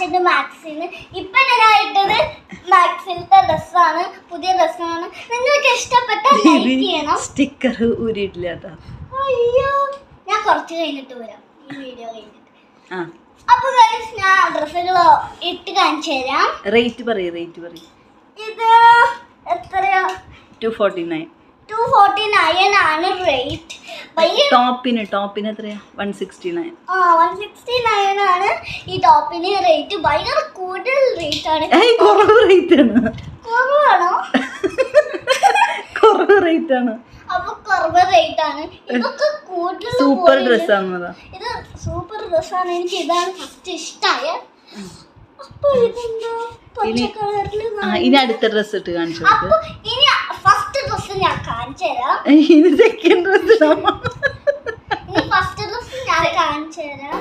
വാങ്ങിച്ചിട്ടുണ്ട് മാക്സിന്. ഇപ്പൊ ഞാൻ ഇട്ടത് മാക്സിലത്തെ ഡ്രസ്സാണ്, പുതിയ ഡ്രസ്സാണ്. നിങ്ങൾക്ക് ഇഷ്ടപ്പെട്ട ലൈക്ക് ചെയ്യണം. സ്റ്റിക്കർ ഊരിയിട്ടില്ല കേട്ടോ. അയ്യോ, ഞാൻ കുറച്ച് കഴിഞ്ഞിട്ട് വരാം, ഈ വീഡിയോ കഴിഞ്ഞിട്ട്. അപ്പൊ ഗൈസ്, ഞാൻ ഡ്രസ്സുകൾ ഇട്ട് കാണിച്ചു തരാം. റേറ്റ് പറയ്. ഇത് എത്രയാ? 249 ആണ് റേറ്റ്. ടോപ്പിന് എത്രയാ? 169. 169 ആണ് ഈ ടോപ്പിന് റേറ്റ്. ഭയങ്കര കൂടുതൽ റേറ്റ് ആണ്. കുറവ് റേറ്റ് ആണ്. കുറവാണോ? കുറവ് റേറ്റ് ആണ്. അപ്പൊ കുറവ് റേറ്റ് ആണ്. ഇതൊക്കെ കൂടുതൽ സൂപ്പർ ഡ്രസ്സാണ്. ഇത് സൂപ്പർ ഡ്രസ്സാണ്. എനിക്ക് ഇതാണ് ഫസ്റ്റ് ഇഷ്ടമായ. അപ്പൊ ഇതെന്താ പച്ച കളറില്? ഇനി അടുത്ത ഡ്രസ് ഇട്ട് കാണിച്ചു. അപ്പൊ ഇനി ഫസ്റ്റ് ഡ്രസ് ഞാൻ കാണിച്ചു തരാം. ഇനി സെക്കൻഡ് ഡ്രസ് ഇനി ഫസ്റ്റ് ഡ്രസ് ഞാൻ കാണിച്ചു തരാം.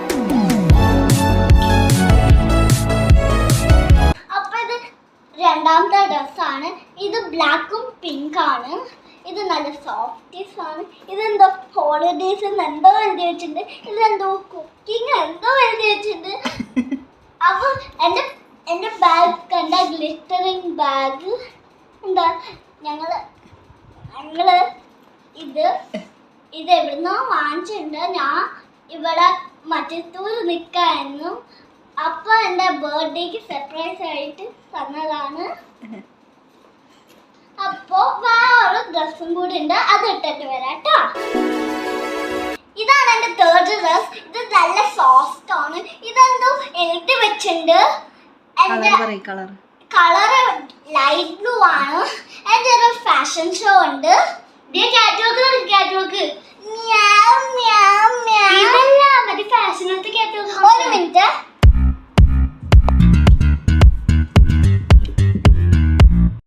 അപ്പൊ ഇത് രണ്ടാമത്തെ ഡ്രസ്സാണ്. ഇത് ബ്ലാക്കും പിങ്ക് ആണ്. ഇത് നല്ല സോഫ്റ്റീസ് ആണ്. ഇതെന്തോ ഹോളിഡേസ് എന്തോ എഴുതി വെച്ചിട്ടുണ്ട്. ഇതെന്തോ കുക്കിംഗ് എന്തോ എഴുതി വെച്ചിട്ടുണ്ട്. അപ്പൊ എന്റെ ബാഗ് കണ്ട, ഗ്ലിറ്ററിങ് ബാഗ്. എന്താ ഞങ്ങള് ഇത് എവിടുന്നോ വാങ്ങിച്ചിട്ടുണ്ട്. ഞാൻ ഇവിടെ മറ്റത്തൂര് നിൽക്കായിരുന്നു. അപ്പൊ എന്റെ ബർത്ത്ഡേക്ക് സർപ്രൈസ് ആയിട്ട് തന്നതാണ്. അപ്പൊ വേറൊരു ഡ്രസ്സും കൂടി ഉണ്ട്, അത് ഇട്ടിട്ട് വരാം കേട്ടോ. ഇതാണ് എന്റെ തേർഡ് ഡ്രസ്. ഇത് നല്ല സോഫ്റ്റ് ആണ്. ഇതെന്തോ എഴുതി വെച്ചിട്ടുണ്ട്. കളറ് ലൈറ്റ് ബ്ലൂ ആണ്. എന്റെ ഒരു ഫാഷൻ ഷോ ഉണ്ട്. ഫാഷനത്തെ കാറ്റലോഗ്. ഓ